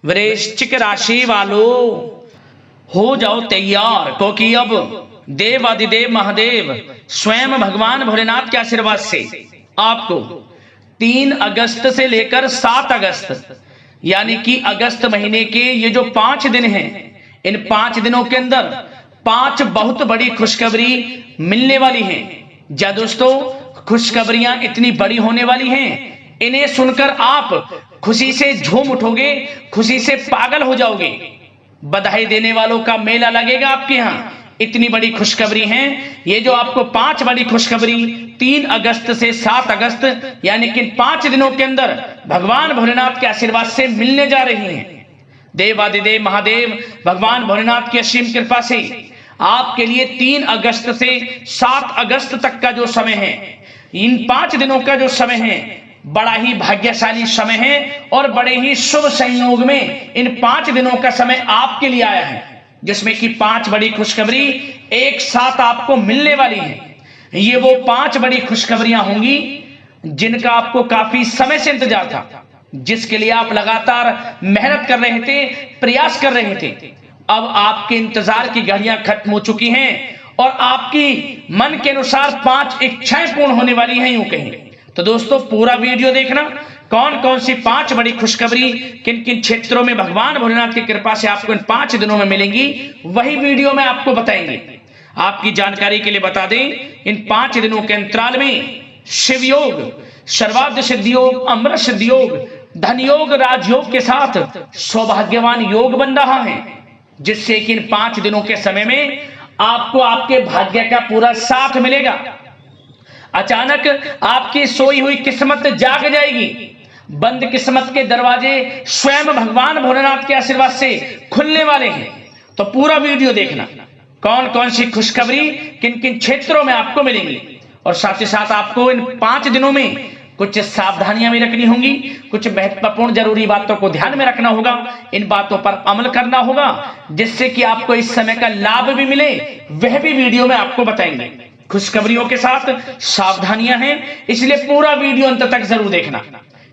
वृश्चिक राशि वालों हो जाओ तैयार, क्योंकि अब देवादिदेव महादेव स्वयं भगवान भोलेनाथ के आशीर्वाद से आपको 3 अगस्त से लेकर 7 अगस्त यानी कि अगस्त महीने के ये जो 5 दिन हैं, इन 5 दिनों के अंदर 5 बहुत बड़ी खुशखबरी मिलने वाली हैं। जा दोस्तों, खुशखबरियां इतनी बड़ी होने वाली हैं, इन्हें सुनकर आप खुशी से झूम उठोगे, खुशी से पागल हो जाओगे। बधाई देने वालों का मेला लगेगा आपके यहाँ, इतनी बड़ी खुशखबरी है। ये जो आपको 5 बड़ी खुशखबरी 3 अगस्त से 7 अगस्त यानी कि 5 दिनों के अंदर भगवान भोलेनाथ के आशीर्वाद से मिलने जा रही हैं। देवादिदेव महादेव भगवान भोलेनाथ की असीम कृपा से आपके लिए 3 अगस्त से 7 अगस्त तक का जो समय है, इन 5 दिनों का जो समय है, बड़ा ही भाग्यशाली समय है और बड़े ही शुभ संयोग में इन 5 दिनों का समय आपके लिए आया है, जिसमें कि 5 बड़ी खुशखबरी एक साथ आपको मिलने वाली है। ये वो 5 बड़ी खुशखबरियां होंगी जिनका आपको काफी समय से इंतजार था, जिसके लिए आप लगातार मेहनत कर रहे थे, प्रयास कर रहे थे। अब आपके इंतजार की घड़ियां खत्म हो चुकी हैं और आपकी मन के अनुसार 5 इच्छाएं पूर्ण होने वाली हैं, यूं कहें तो। दोस्तों, पूरा वीडियो देखना, कौन कौन सी 5 बड़ी खुशखबरी किन किन क्षेत्रों में भगवान भोलेनाथ की कृपा से आपको इन 5 दिनों में मिलेंगी, वही वीडियो में आपको बताएंगे। आपकी जानकारी के लिए बता दें, इन 5 दिनों के अंतराल में शिव योग, सर्वार्थ सिद्धि योग, अमृत सिद्धि योग, धन योग, राजयोग के साथ सौभाग्यवान योग बन रहा है, जिससे कि इन 5 दिनों के समय में आपको आपके भाग्य का पूरा साथ मिलेगा। अचानक आपकी सोई हुई किस्मत जाग जाएगी, बंद किस्मत के दरवाजे स्वयं भगवान भोलेनाथ के आशीर्वाद से खुलने वाले हैं। तो पूरा वीडियो देखना, कौन कौन सी खुशखबरी किन किन क्षेत्रों में आपको मिलेंगी, और साथ ही साथ आपको इन 5 दिनों में कुछ सावधानियां भी रखनी होंगी, कुछ महत्वपूर्ण जरूरी बातों को ध्यान में रखना होगा, इन बातों पर अमल करना होगा, जिससे कि आपको इस समय का लाभ भी मिले, वह भी वीडियो में आपको बताएंगे। खुशखबरियों के साथ सावधानियां हैं, इसलिए पूरा वीडियो अंत तक जरूर देखना,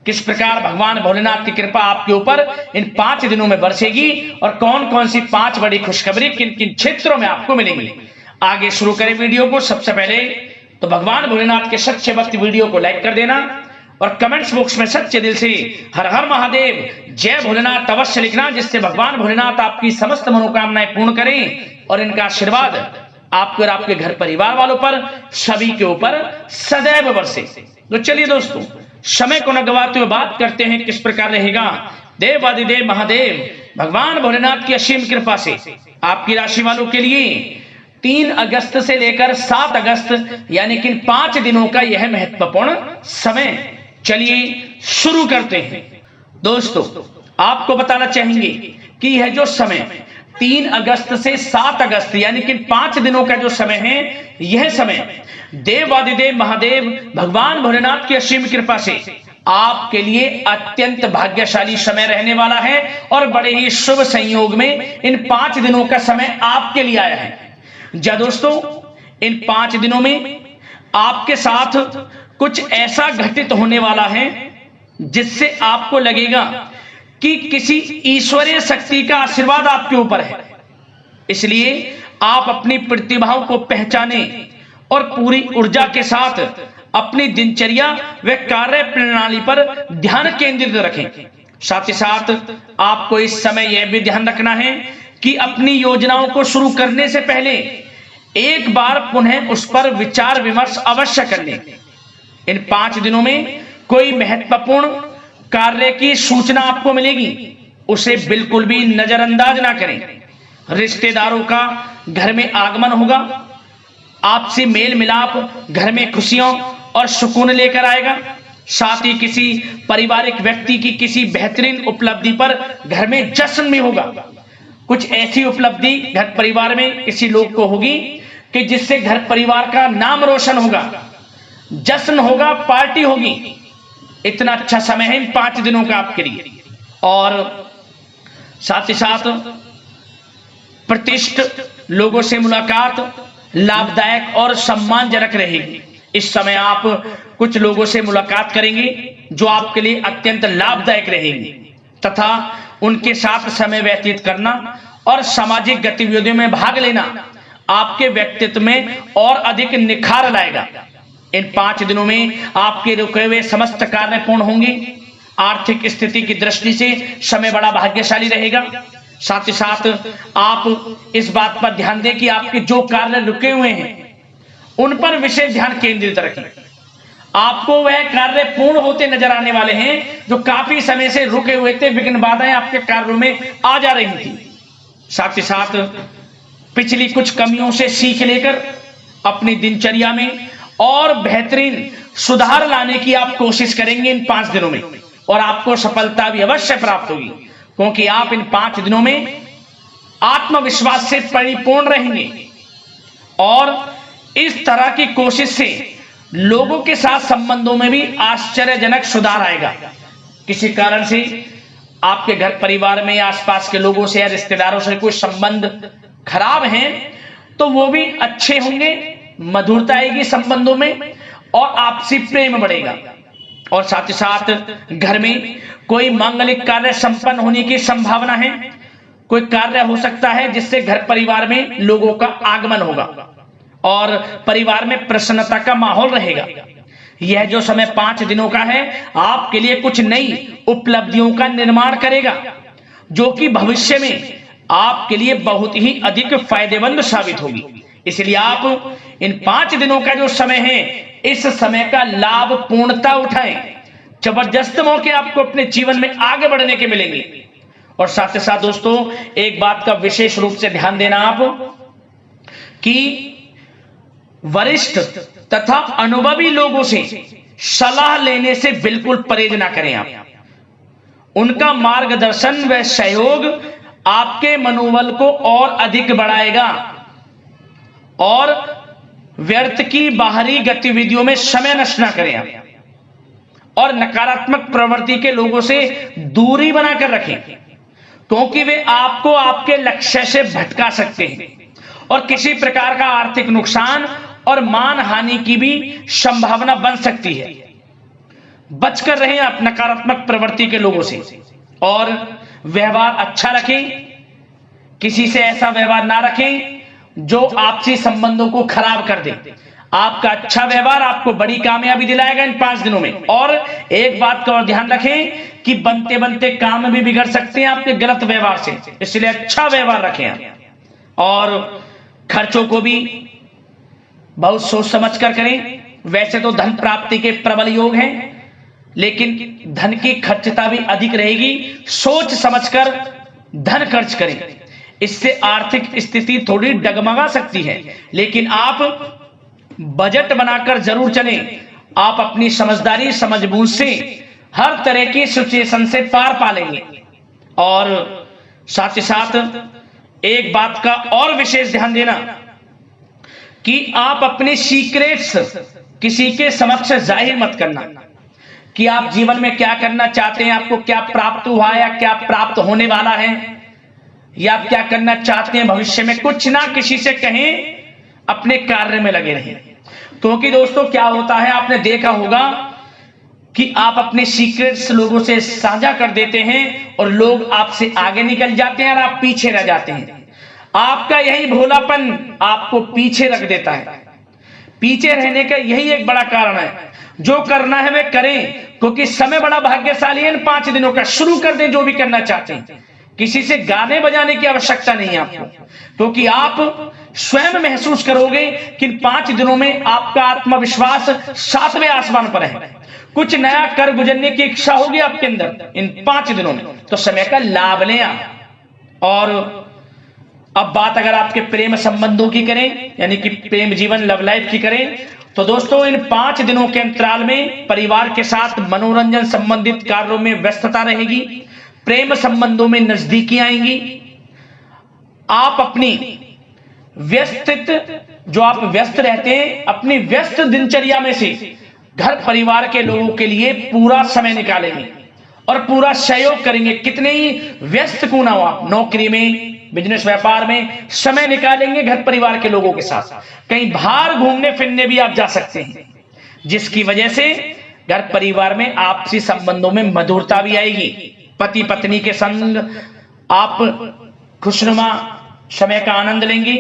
किस प्रकार भगवान भोलेनाथ की कृपा आपके ऊपर इन 5 दिनों में बरसेगी और कौन कौन सी 5 बड़ी खुशखबरी किन किन क्षेत्रों में आपको मिलेंगी। आगे शुरू करें वीडियो को। सबसे पहले तो भगवान भोलेनाथ के सच्चे भक्त वीडियो को लाइक कर देना और कमेंट्स बॉक्स में सच्चे दिल से हर हर महादेव, जय भोलेनाथ अवश्य लिखना, जिससे भगवान भोलेनाथ आपकी समस्त मनोकामनाएं पूर्ण करें और इनका आशीर्वाद आपको और आपके घर परिवार वालों पर, सभी के ऊपर सदैव बरसे। तो चलिए दोस्तों, समय को न गवाते हुए बात करते हैं किस प्रकार रहेगा देवादिदेव महादेव भगवान भोलेनाथ की असीम कृपा से आपकी राशि वालों के लिए 3 अगस्त से लेकर 7 अगस्त यानी कि 5 दिनों का यह महत्वपूर्ण समय। चलिए शुरू करते हैं। दोस्तों, आपको बताना चाहेंगे कि यह जो समय 3 अगस्त से 7 अगस्त यानी कि 5 दिनों का जो समय है, यह समय देवादिदेव महादेव भगवान भोलेनाथ की असीम कृपा से आपके लिए अत्यंत भाग्यशाली समय रहने वाला है और बड़े ही शुभ संयोग में इन 5 दिनों का समय आपके लिए आया है। जा दोस्तों, इन 5 दिनों में आपके साथ कुछ ऐसा घटित होने वाला है जिससे आपको लगेगा कि किसी ईश्वरीय शक्ति का आशीर्वाद आपके ऊपर है। इसलिए आप अपनी प्रतिभाओं को पहचाने और पूरी ऊर्जा के साथ अपनी दिनचर्या व कार्य प्रणाली पर ध्यान केंद्रित रखें। साथ ही साथ आपको इस समय यह भी ध्यान रखना है कि अपनी योजनाओं को शुरू करने से पहले एक बार पुनः उस पर विचार विमर्श अवश्य कर लें। इन 5 दिनों में कोई महत्वपूर्ण कार्य की सूचना आपको मिलेगी, उसे बिल्कुल भी नजरअंदाज ना करें। रिश्तेदारों का घर में आगमन होगा, आपसी मेल मिलाप घर में खुशियों और सुकून लेकर आएगा। साथ ही किसी पारिवारिक व्यक्ति की किसी बेहतरीन उपलब्धि पर घर में जश्न भी होगा। कुछ ऐसी उपलब्धि घर परिवार में किसी लोग को होगी कि जिससे घर परिवार का नाम रोशन होगा, जश्न होगा, पार्टी होगी। इतना अच्छा समय है इन 5 दिनों का आपके लिए। और साथ ही साथ प्रतिष्ठित लोगों से मुलाकात लाभदायक और सम्मानजनक रहेगी। इस समय आप कुछ लोगों से मुलाकात करेंगे जो आपके लिए अत्यंत लाभदायक रहेंगी, तथा उनके साथ समय व्यतीत करना और सामाजिक गतिविधियों में भाग लेना आपके व्यक्तित्व में और अधिक निखार लाएगा। इन 5 दिनों में आपके रुके हुए समस्त कार्य पूर्ण होंगे। आर्थिक स्थिति की दृष्टि से समय बड़ा भाग्यशाली रहेगा। साथ ही साथ आप इस बात पर ध्यान दें कि आपके जो कार्य रुके हुए हैं उन पर विशेष ध्यान केंद्रित रखें। आपको वह कार्य पूर्ण होते नजर आने वाले हैं जो काफी समय से रुके हुए थे। विघ्न बाधाएं आपके कार्यों में आ जा रही थी। साथ ही साथ पिछली कुछ कमियों से सीख लेकर अपनी दिनचर्या में और बेहतरीन सुधार लाने की आप कोशिश करेंगे इन 5 दिनों में, और आपको सफलता भी अवश्य प्राप्त होगी, क्योंकि आप इन 5 दिनों में आत्मविश्वास से परिपूर्ण रहेंगे और इस तरह की कोशिश से लोगों के साथ संबंधों में भी आश्चर्यजनक सुधार आएगा। किसी कारण से आपके घर परिवार में या आसपास के लोगों से या रिश्तेदारों से कोई संबंध खराब हैं तो वो भी अच्छे होंगे, मधुरता आएगी संबंधों में और आपसी प्रेम बढ़ेगा। और साथ ही साथ घर में कोई मांगलिक कार्य संपन्न होने की संभावना है। कोई कार्य हो सकता है जिससे घर परिवार में लोगों का आगमन होगा और परिवार में प्रसन्नता का माहौल रहेगा। यह जो समय 5 दिनों का है आपके लिए कुछ नई उपलब्धियों का निर्माण करेगा, जो कि भविष्य में आपके लिए बहुत ही अधिक फायदेमंद साबित होगी। इसलिए आप इन 5 दिनों का जो समय है इस समय का लाभ पूर्णता उठाएं। जबरदस्त मौके आपको अपने जीवन में आगे बढ़ने के मिलेंगे। और साथ ही साथ दोस्तों एक बात का विशेष रूप से ध्यान देना आप कि वरिष्ठ तथा अनुभवी लोगों से सलाह लेने से बिल्कुल परहेज ना करें आप। उनका मार्गदर्शन व सहयोग आपके मनोबल को और अधिक बढ़ाएगा और व्यर्थ की बाहरी गतिविधियों में समय नष्ट ना करें आप, और नकारात्मक प्रवृत्ति के लोगों से दूरी बनाकर रखें, क्योंकि वे आपको आपके लक्ष्य से भटका सकते हैं और किसी प्रकार का आर्थिक नुकसान और मान हानि की भी संभावना बन सकती है। बचकर रहें आप नकारात्मक प्रवृत्ति के लोगों से और व्यवहार अच्छा रखें। किसी से ऐसा व्यवहार ना रखें जो आपसी संबंधों को खराब कर दे। आपका अच्छा व्यवहार आपको बड़ी कामयाबी दिलाएगा इन 5 दिनों में। और एक बात का और ध्यान रखें कि बनते बनते काम भी बिगड़ सकते हैं आपके गलत व्यवहार से, इसलिए अच्छा व्यवहार रखें आप और खर्चों को भी बहुत सोच समझ कर करें। वैसे तो धन प्राप्ति के प्रबल योग हैं, लेकिन धन की खर्चता भी अधिक रहेगी। सोच समझकर धन खर्च करें, इससे आर्थिक स्थिति थोड़ी डगमगा सकती है, लेकिन आप बजट बनाकर जरूर चलें। आप अपनी समझदारी समझबूझ से हर तरह की सिचुएशन से पार पा लेंगे। और साथ ही साथ एक बात का और विशेष ध्यान देना कि आप अपने सीक्रेट्स किसी के समक्ष जाहिर मत करना कि आप जीवन में क्या करना चाहते हैं, आपको क्या प्राप्त हुआ है या क्या प्राप्त होने वाला है, या आप क्या करना चाहते हैं भविष्य में। कुछ ना किसी से कहें, अपने कार्य में लगे रहें। क्योंकि दोस्तों क्या होता है, आपने देखा होगा कि आप अपने सीक्रेट्स लोगों से साझा कर देते हैं और लोग आपसे आगे निकल जाते हैं और आप पीछे रह जाते हैं। आपका यही भोलापन आपको पीछे रख देता है। पीछे रहने का यही एक बड़ा कारण है। जो करना है वे करें, क्योंकि समय बड़ा भाग्यशाली है। इन 5 दिनों का शुरू कर दें जो भी करना चाहते हैं। किसी से गाने बजाने की आवश्यकता नहीं है आपको, क्योंकि आप स्वयं महसूस करोगे कि इन 5 दिनों में आपका आत्मविश्वास 7वें आसमान पर है। कुछ नया कर गुजरने की इच्छा होगी आपके अंदर इन 5 दिनों में, तो समय का लाभ लें आप। और अब बात अगर आपके प्रेम संबंधों की करें, यानी कि प्रेम जीवन लव लाइफ की करें, तो दोस्तों इन 5 दिनों के अंतराल में परिवार के साथ मनोरंजन संबंधित कार्यों में व्यस्तता रहेगी। प्रेम संबंधों में नजदीकी आएंगी। आप अपनी जो आप व्यस्त रहते हैं, अपनी व्यस्त दिनचर्या में से घर परिवार के लोगों के लिए पूरा समय निकालेंगे और पूरा सहयोग करेंगे। कितने ही व्यस्त क्यों ना हो आप, नौकरी में, बिजनेस व्यापार में समय निकालेंगे घर परिवार के लोगों के साथ। कहीं बाहर घूमने फिरने भी आप जा सकते हैं, जिसकी वजह से घर परिवार में आपसी संबंधों में मधुरता भी आएगी, पति पत्नी के संग आप खुशनुमा समय का आनंद लेंगी,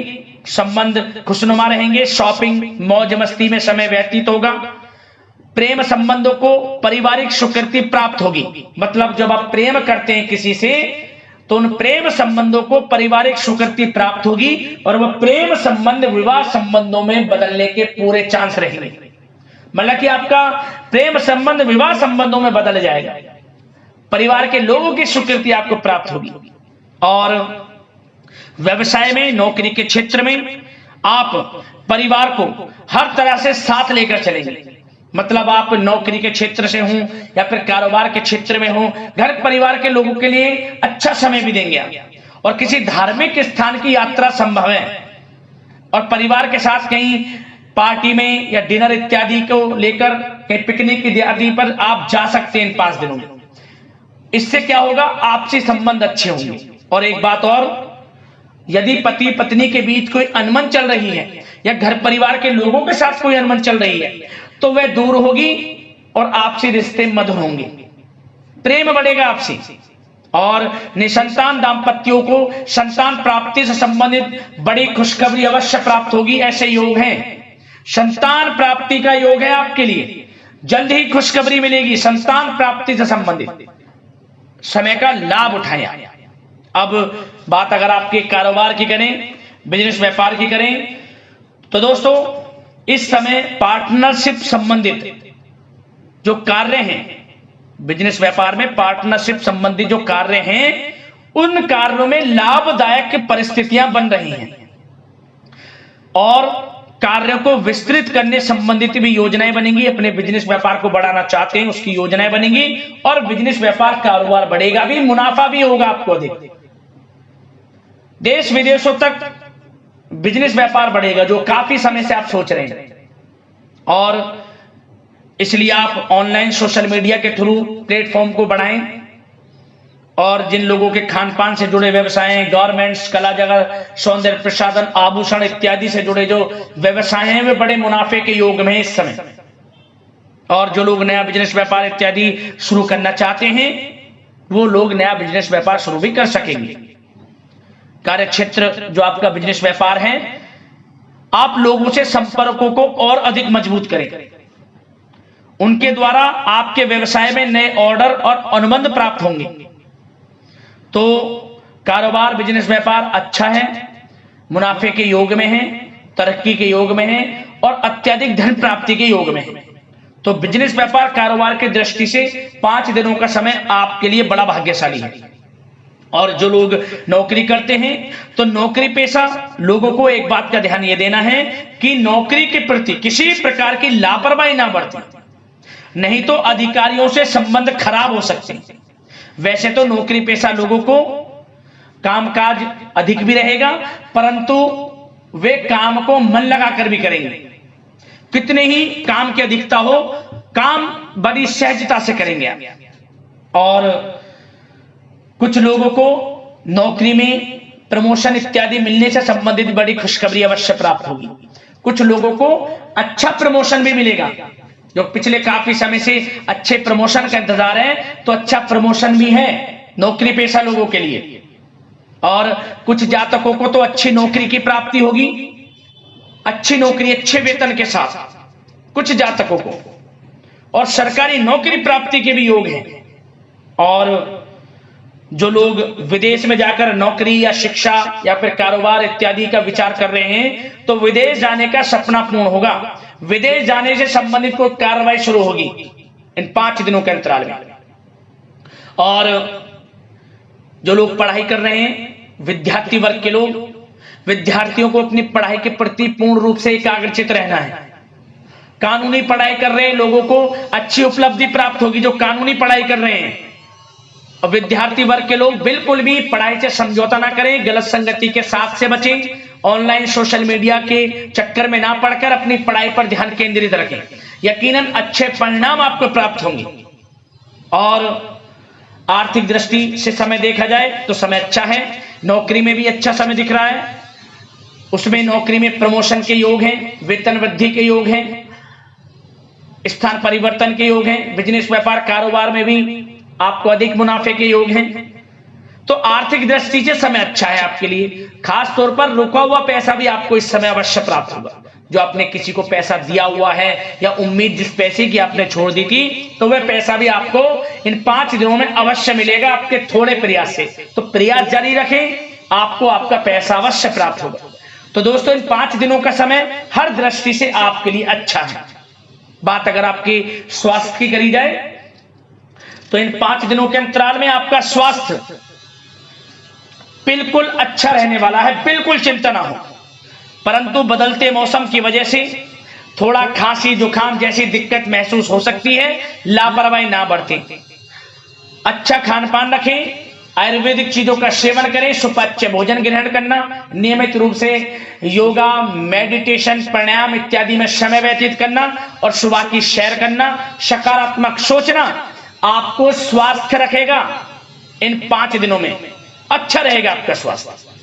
संबंध खुशनुमा रहेंगे, शॉपिंग मौज मस्ती में समय व्यतीत होगा। प्रेम संबंधों को पारिवारिक स्वीकृति प्राप्त होगी, मतलब जब आप प्रेम करते हैं किसी से तो उन प्रेम संबंधों को पारिवारिक स्वीकृति प्राप्त होगी और वह प्रेम संबंध विवाह संबंधों में बदलने के पूरे चांस रहेंगे। मतलब कि आपका प्रेम संबंध विवाह संबंधों में बदल जाएगा, परिवार के लोगों की स्वीकृति आपको प्राप्त होगी। और व्यवसाय में, नौकरी के क्षेत्र में आप परिवार को हर तरह से साथ लेकर चलेंगे, मतलब आप नौकरी के क्षेत्र से हों या फिर कारोबार के क्षेत्र में हो, घर परिवार के लोगों के लिए अच्छा समय भी देंगे आप। और किसी धार्मिक स्थान की यात्रा संभव है और परिवार के साथ कहीं पार्टी में या डिनर इत्यादि को लेकर कहीं पिकनिक इत्यादि पर आप जा सकते हैं इन 5 दिनों में। इससे क्या होगा, आपसी संबंध अच्छे होंगे। और एक बात और, यदि पति पत्नी के बीच कोई अनबन चल रही है या घर परिवार के लोगों के साथ कोई अनबन चल रही है तो वह दूर होगी और आपसी रिश्ते मधुर होंगे, प्रेम बढ़ेगा आपसी। और निसंतान दाम्पत्यों को संतान प्राप्ति से संबंधित बड़ी खुशखबरी अवश्य प्राप्त होगी। ऐसे योग हैं, संतान प्राप्ति का योग है आपके लिए, जल्द ही खुशखबरी मिलेगी संतान प्राप्ति से संबंधित। समय का लाभ उठाएं। अब बात अगर आपके कारोबार की करें, बिजनेस व्यापार की करें, तो दोस्तों इस समय पार्टनरशिप संबंधित जो कार्य हैं, बिजनेस व्यापार में पार्टनरशिप संबंधित जो कार्य हैं, उन कार्यों में लाभदायक परिस्थितियां बन रही हैं और कार्यों को विस्तृत करने संबंधित भी योजनाएं बनेंगी। अपने बिजनेस व्यापार को बढ़ाना चाहते हैं उसकी योजनाएं बनेंगी और बिजनेस व्यापार कारोबार बढ़ेगा भी, मुनाफा भी होगा आपको अधिक। देश विदेशों तक बिजनेस व्यापार बढ़ेगा जो काफी समय से आप सोच रहे हैं। और इसलिए आप ऑनलाइन सोशल मीडिया के थ्रू प्लेटफॉर्म को बढ़ाएं और जिन लोगों के खान पान से जुड़े व्यवसाय हैं, गारमेंट्स, कला जगत, सौंदर्य प्रसाधन, आभूषण इत्यादि से जुड़े जो व्यवसाय हैं वे बड़े मुनाफे के योग में इस समय। और जो लोग नया बिजनेस व्यापार इत्यादि शुरू करना चाहते हैं वो लोग नया बिजनेस व्यापार शुरू भी कर सकेंगे। कार्य क्षेत्र जो आपका बिजनेस व्यापार है, आप लोगों से संपर्कों को और अधिक मजबूत करें, उनके द्वारा आपके व्यवसाय में नए ऑर्डर और अनुबंध प्राप्त होंगे। तो कारोबार बिजनेस व्यापार अच्छा है, मुनाफे के योग में है, तरक्की के योग में है और अत्यधिक धन प्राप्ति के योग में है। तो बिजनेस व्यापार कारोबार की दृष्टि से 5 दिनों का समय आपके लिए बड़ा भाग्यशाली है। और जो लोग नौकरी करते हैं तो नौकरी पेशा लोगों को एक बात का ध्यान यह देना है कि नौकरी के प्रति किसी प्रकार की लापरवाही ना बरतें, नहीं तो अधिकारियों से संबंध खराब हो सकते हैं। वैसे तो नौकरी पेशा लोगों को कामकाज अधिक भी रहेगा, परंतु वे काम को मन लगाकर भी करेंगे। कितने ही काम की अधिकता हो, काम बड़ी सहजता से करेंगे आप। और कुछ लोगों को नौकरी में प्रमोशन इत्यादि मिलने से संबंधित बड़ी खुशखबरी अवश्य प्राप्त होगी। कुछ लोगों को अच्छा प्रमोशन भी मिलेगा, जो पिछले काफी समय से अच्छे प्रमोशन का इंतजार है तो अच्छा प्रमोशन भी है नौकरी पेशा लोगों के लिए। और कुछ जातकों को तो अच्छी नौकरी की प्राप्ति होगी, अच्छी नौकरी अच्छे वेतन के साथ कुछ जातकों को, और सरकारी नौकरी प्राप्ति के भी योग हैं। और जो लोग विदेश में जाकर नौकरी या शिक्षा या फिर कारोबार इत्यादि का विचार कर रहे हैं तो विदेश जाने का सपना पूर्ण होगा। विदेश जाने से संबंधित कोई कार्रवाई शुरू होगी इन 5 दिनों के अंतराल में। और जो लोग पढ़ाई कर रहे हैं, विद्यार्थी वर्ग के लोग, विद्यार्थियों को अपनी पढ़ाई के प्रति पूर्ण रूप से एकाग्रचित रहना है। कानूनी पढ़ाई कर रहे लोगों को अच्छी उपलब्धि प्राप्त होगी जो कानूनी पढ़ाई कर रहे हैं। और विद्यार्थी वर्ग के लोग बिल्कुल भी पढ़ाई से समझौता ना करें, गलत संगति के साथ से बचें, ऑनलाइन सोशल मीडिया के चक्कर में ना पड़कर अपनी पढ़ाई पर ध्यान केंद्रित रखें। यकीनन अच्छे परिणाम आपको प्राप्त होंगे। और आर्थिक दृष्टि से समय देखा जाए तो समय अच्छा है, नौकरी में भी अच्छा समय दिख रहा है। उसमें नौकरी में प्रमोशन के योग हैं, वेतन वृद्धि के योग हैं, स्थान परिवर्तन के योग हैं। बिजनेस व्यापार कारोबार में भी आपको अधिक मुनाफे के योग हैं। तो आर्थिक दृष्टि से समय अच्छा है आपके लिए। खास तौर पर रुका हुआ पैसा भी आपको इस समय अवश्य प्राप्त होगा। जो आपने किसी को पैसा दिया हुआ है या उम्मीद जिस पैसे की आपने छोड़ दी थी, तो वह पैसा भी आपको इन 5 दिनों में अवश्य मिलेगा आपके थोड़े प्रयास से। तो प्रयास जारी रखें, आपको आपका पैसा अवश्य प्राप्त होगा। तो दोस्तों, इन 5 दिनों का समय हर दृष्टि से आपके लिए अच्छा है। बात अगर आपके स्वास्थ्य की करी जाए तो इन 5 दिनों के अंतराल में आपका स्वास्थ्य बिल्कुल अच्छा रहने वाला है, बिल्कुल चिंता ना हो। परंतु बदलते मौसम की वजह से थोड़ा खांसी जुकाम जैसी दिक्कत महसूस हो सकती है। लापरवाही ना बरतें, अच्छा खान पान रखें, आयुर्वेदिक चीजों का सेवन करें, सुपाच्य भोजन ग्रहण करना, नियमित रूप से योगा, मेडिटेशन, प्राणायाम इत्यादि में समय व्यतीत करना और सुबह की सैर करना, सकारात्मक सोचना आपको स्वास्थ्य रखेगा। इन 5 दिनों में अच्छा रहेगा आपका स्वास्थ्य।